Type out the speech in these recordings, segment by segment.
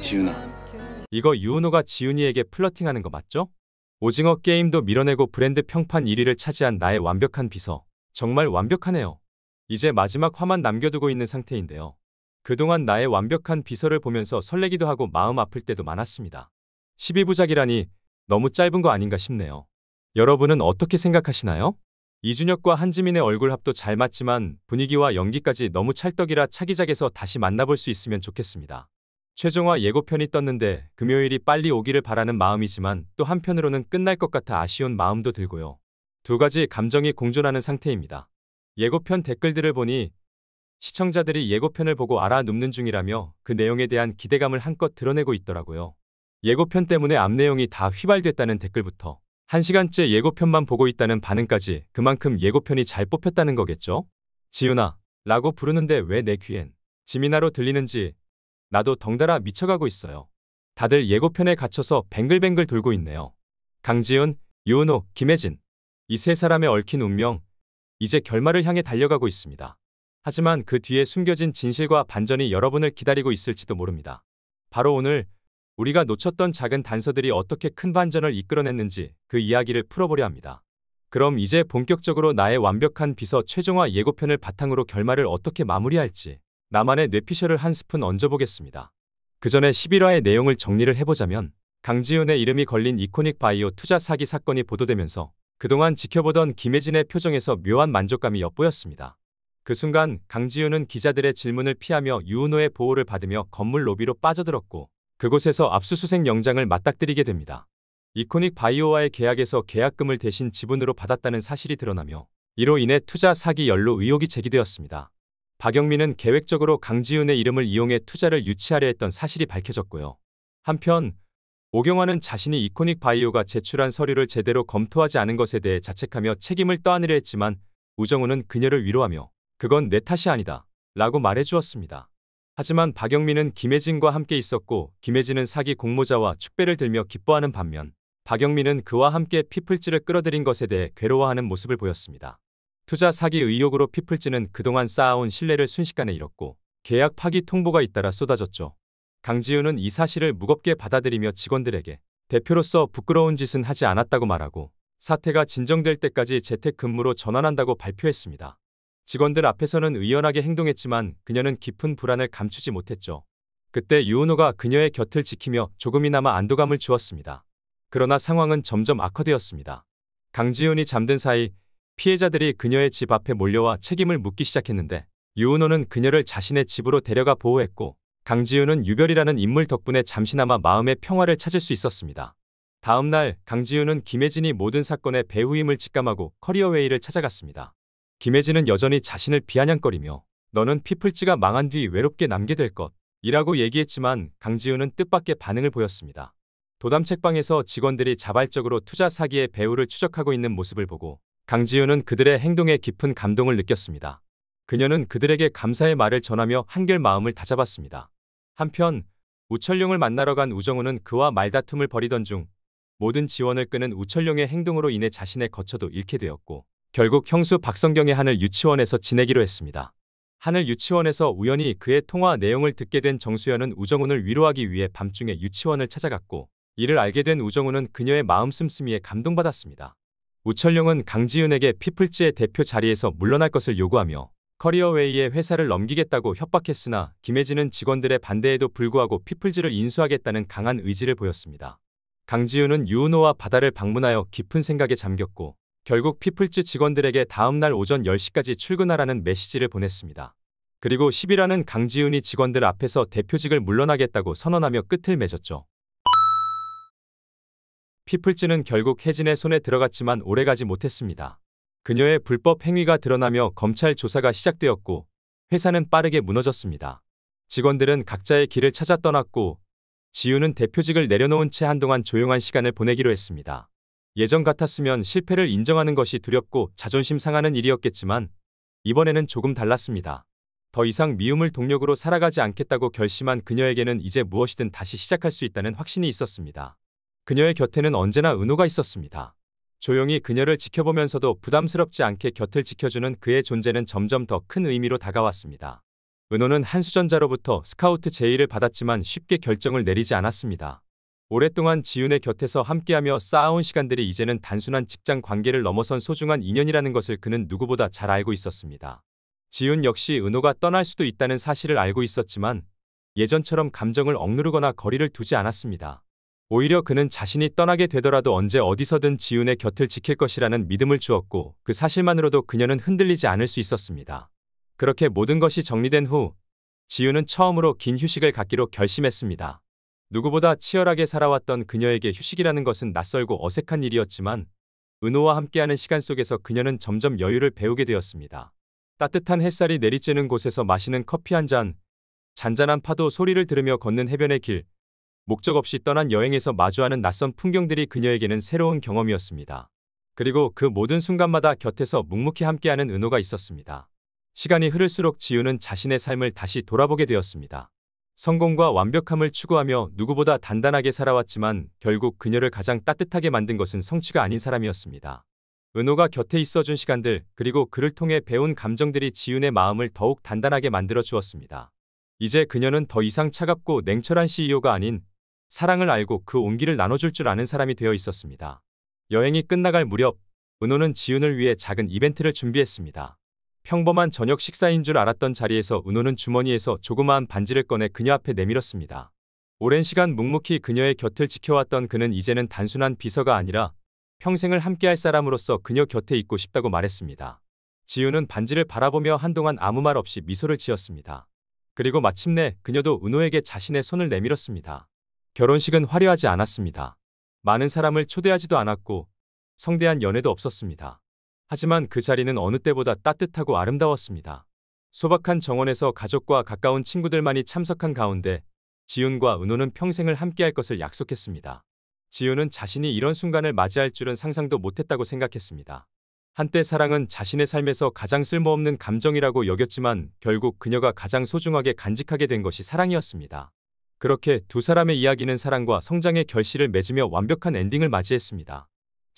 지훈아. 이거 유은호가 지훈이에게 플러팅하는 거 맞죠? 오징어 게임도 밀어내고 브랜드 평판 1위를 차지한 나의 완벽한 비서. 정말 완벽하네요. 이제 마지막 화만 남겨두고 있는 상태인데요. 그동안 나의 완벽한 비서를 보면서 설레기도 하고 마음 아플 때도 많았습니다. 12부작이라니 너무 짧은 거 아닌가 싶네요. 여러분은 어떻게 생각하시나요? 이준혁과 한지민의 얼굴 합도 잘 맞지만 분위기와 연기까지 너무 찰떡이라 차기작에서 다시 만나볼 수 있으면 좋겠습니다. 최종화 예고편이 떴는데 금요일이 빨리 오기를 바라는 마음이지만 또 한편으로는 끝날 것 같아 아쉬운 마음도 들고요. 두 가지 감정이 공존하는 상태입니다. 예고편 댓글들을 보니 시청자들이 예고편을 보고 알아눕는 중이라며 그 내용에 대한 기대감을 한껏 드러내고 있더라고요. 예고편 때문에 앞 내용이 다 휘발됐다는 댓글부터 1시간째 예고편만 보고 있다는 반응까지 그만큼 예고편이 잘 뽑혔다는 거겠죠? 지훈아 라고 부르는데 왜 내 귀엔 지민아로 들리는지 나도 덩달아 미쳐가고 있어요. 다들 예고편에 갇혀서 뱅글뱅글 돌고 있네요. 강지훈, 유은호, 김혜진. 이 세 사람의 얽힌 운명, 이제 결말을 향해 달려가고 있습니다. 하지만 그 뒤에 숨겨진 진실과 반전이 여러분을 기다리고 있을지도 모릅니다. 바로 오늘 우리가 놓쳤던 작은 단서들이 어떻게 큰 반전을 이끌어냈는지 그 이야기를 풀어보려 합니다. 그럼 이제 본격적으로 나의 완벽한 비서 최종화 예고편을 바탕으로 결말을 어떻게 마무리할지 나만의 뇌피셜을 한 스푼 얹어보겠습니다. 그 전에 11화의 내용을 정리를 해보자면 강지훈의 이름이 걸린 이코닉 바이오 투자 사기 사건이 보도되면서 그동안 지켜보던 김혜진의 표정에서 묘한 만족감이 엿보였습니다. 그 순간 강지훈은 기자들의 질문을 피하며 유은호의 보호를 받으며 건물 로비로 빠져들었고 그곳에서 압수수색 영장을 맞닥뜨리게 됩니다. 이코닉 바이오와의 계약에서 계약금을 대신 지분으로 받았다는 사실이 드러나며 이로 인해 투자 사기 연루 의혹이 제기되었습니다. 박영민은 계획적으로 강지훈의 이름을 이용해 투자를 유치하려 했던 사실이 밝혀졌고요. 한편 오경환은 자신이 이코닉 바이오가 제출한 서류를 제대로 검토하지 않은 것에 대해 자책하며 책임을 떠안으려 했지만 우정우는 그녀를 위로하며 그건 내 탓이 아니다 라고 말해주었습니다. 하지만 박영민은 김혜진과 함께 있었고 김혜진은 사기 공모자와 축배를 들며 기뻐하는 반면 박영민은 그와 함께 피플즈를 끌어들인 것에 대해 괴로워하는 모습을 보였습니다. 투자 사기 의혹으로 피플즈는 그동안 쌓아온 신뢰를 순식간에 잃었고 계약 파기 통보가 잇따라 쏟아졌죠. 강지훈은 이 사실을 무겁게 받아들이며 직원들에게 대표로서 부끄러운 짓은 하지 않았다고 말하고 사태가 진정될 때까지 재택근무로 전환한다고 발표했습니다. 직원들 앞에서는 의연하게 행동했지만 그녀는 깊은 불안을 감추지 못했죠. 그때 유은호가 그녀의 곁을 지키며 조금이나마 안도감을 주었습니다. 그러나 상황은 점점 악화되었습니다. 강지훈이 잠든 사이 피해자들이 그녀의 집 앞에 몰려와 책임을 묻기 시작했는데 유은호는 그녀를 자신의 집으로 데려가 보호했고 강지훈은 유별이라는 인물 덕분에 잠시나마 마음의 평화를 찾을 수 있었습니다. 다음 날 강지훈은 김혜진이 모든 사건의 배후임을 직감하고 커리어웨이를 찾아갔습니다. 김혜진은 여전히 자신을 비아냥거리며 너는 피플즈가 망한 뒤 외롭게 남게 될 것이라고 얘기했지만 강지훈은 뜻밖의 반응을 보였습니다. 도담책방에서 직원들이 자발적으로 투자 사기의 배후를 추적하고 있는 모습을 보고 강지훈은 그들의 행동에 깊은 감동을 느꼈습니다. 그녀는 그들에게 감사의 말을 전하며 한결 마음을 다잡았습니다. 한편 우철룡을 만나러 간 우정우는 그와 말다툼을 벌이던 중 모든 지원을 끄는 우철룡의 행동으로 인해 자신의 거처도 잃게 되었고 결국 형수 박성경의 하늘 유치원에서 지내기로 했습니다. 하늘 유치원에서 우연히 그의 통화 내용을 듣게 된 정수연은 우정우를 위로하기 위해 밤중에 유치원을 찾아갔고 이를 알게 된 우정우는 그녀의 마음 씀씀이에 감동받았습니다. 우철룡은 강지훈에게 피플즈의 대표 자리에서 물러날 것을 요구하며 커리어웨이에 회사를 넘기겠다고 협박했으나 김혜진은 직원들의 반대에도 불구하고 피플즈를 인수하겠다는 강한 의지를 보였습니다. 강지훈은 유은호와 바다를 방문하여 깊은 생각에 잠겼고 결국 피플즈 직원들에게 다음 날 오전 10시까지 출근하라는 메시지를 보냈습니다. 그리고 11화는 강지훈이 직원들 앞에서 대표직을 물러나겠다고 선언하며 끝을 맺었죠. 피플즈는 결국 혜진의 손에 들어갔지만 오래가지 못했습니다. 그녀의 불법 행위가 드러나며 검찰 조사가 시작되었고 회사는 빠르게 무너졌습니다. 직원들은 각자의 길을 찾아 떠났고 지훈은 대표직을 내려놓은 채 한동안 조용한 시간을 보내기로 했습니다. 예전 같았으면 실패를 인정하는 것이 두렵고 자존심 상하는 일이었겠지만 이번에는 조금 달랐습니다. 더 이상 미움을 동력으로 살아가지 않겠다고 결심한 그녀에게는 이제 무엇이든 다시 시작할 수 있다는 확신이 있었습니다. 그녀의 곁에는 언제나 은호가 있었습니다. 조용히 그녀를 지켜보면서도 부담스럽지 않게 곁을 지켜주는 그의 존재는 점점 더 큰 의미로 다가왔습니다. 은호는 한수전자로부터 스카우트 제의를 받았지만 쉽게 결정을 내리지 않았습니다. 오랫동안 지윤의 곁에서 함께하며 쌓아온 시간들이 이제는 단순한 직장 관계를 넘어선 소중한 인연이라는 것을 그는 누구보다 잘 알고 있었습니다. 지윤 역시 은호가 떠날 수도 있다는 사실을 알고 있었지만 예전처럼 감정을 억누르거나 거리를 두지 않았습니다. 오히려 그는 자신이 떠나게 되더라도 언제 어디서든 지윤의 곁을 지킬 것이라는 믿음을 주었고 그 사실만으로도 그녀는 흔들리지 않을 수 있었습니다. 그렇게 모든 것이 정리된 후 지윤은 처음으로 긴 휴식을 갖기로 결심했습니다. 누구보다 치열하게 살아왔던 그녀에게 휴식이라는 것은 낯설고 어색한 일이었지만 은호와 함께하는 시간 속에서 그녀는 점점 여유를 배우게 되었습니다. 따뜻한 햇살이 내리쬐는 곳에서 마시는 커피 한 잔, 잔잔한 파도 소리를 들으며 걷는 해변의 길, 목적 없이 떠난 여행에서 마주하는 낯선 풍경들이 그녀에게는 새로운 경험이었습니다. 그리고 그 모든 순간마다 곁에서 묵묵히 함께하는 은호가 있었습니다. 시간이 흐를수록 지윤은 자신의 삶을 다시 돌아보게 되었습니다. 성공과 완벽함을 추구하며 누구보다 단단하게 살아왔지만 결국 그녀를 가장 따뜻하게 만든 것은 성취가 아닌 사람이었습니다. 은호가 곁에 있어준 시간들 그리고 그를 통해 배운 감정들이 지윤의 마음을 더욱 단단하게 만들어 주었습니다. 이제 그녀는 더 이상 차갑고 냉철한 CEO가 아닌 사랑을 알고 그 온기를 나눠줄 줄 아는 사람이 되어 있었습니다. 여행이 끝나갈 무렵 은호는 지윤을 위해 작은 이벤트를 준비했습니다. 평범한 저녁 식사인 줄 알았던 자리에서 은호는 주머니에서 조그마한 반지를 꺼내 그녀 앞에 내밀었습니다. 오랜 시간 묵묵히 그녀의 곁을 지켜왔던 그는 이제는 단순한 비서가 아니라 평생을 함께할 사람으로서 그녀 곁에 있고 싶다고 말했습니다. 지윤은 반지를 바라보며 한동안 아무 말 없이 미소를 지었습니다. 그리고 마침내 그녀도 은호에게 자신의 손을 내밀었습니다. 결혼식은 화려하지 않았습니다. 많은 사람을 초대하지도 않았고 성대한 연회도 없었습니다. 하지만 그 자리는 어느 때보다 따뜻하고 아름다웠습니다. 소박한 정원에서 가족과 가까운 친구들만이 참석한 가운데 지윤과 은호는 평생을 함께할 것을 약속했습니다. 지윤은 자신이 이런 순간을 맞이할 줄은 상상도 못했다고 생각했습니다. 한때 사랑은 자신의 삶에서 가장 쓸모없는 감정이라고 여겼지만 결국 그녀가 가장 소중하게 간직하게 된 것이 사랑이었습니다. 그렇게 두 사람의 이야기는 사랑과 성장의 결실을 맺으며 완벽한 엔딩을 맞이했습니다.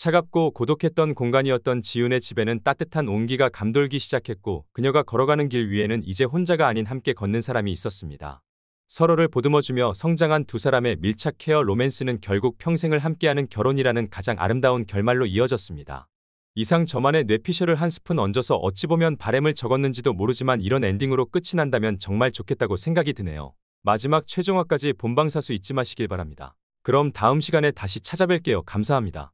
차갑고 고독했던 공간이었던 지윤의 집에는 따뜻한 온기가 감돌기 시작했고 그녀가 걸어가는 길 위에는 이제 혼자가 아닌 함께 걷는 사람이 있었습니다. 서로를 보듬어주며 성장한 두 사람의 밀착 케어 로맨스는 결국 평생을 함께하는 결혼이라는 가장 아름다운 결말로 이어졌습니다. 이상 저만의 뇌피셜을 한 스푼 얹어서 어찌 보면 바램을 적었는지도 모르지만 이런 엔딩으로 끝이 난다면 정말 좋겠다고 생각이 드네요. 마지막 최종화까지 본방사수 잊지 마시길 바랍니다. 그럼 다음 시간에 다시 찾아뵐게요. 감사합니다.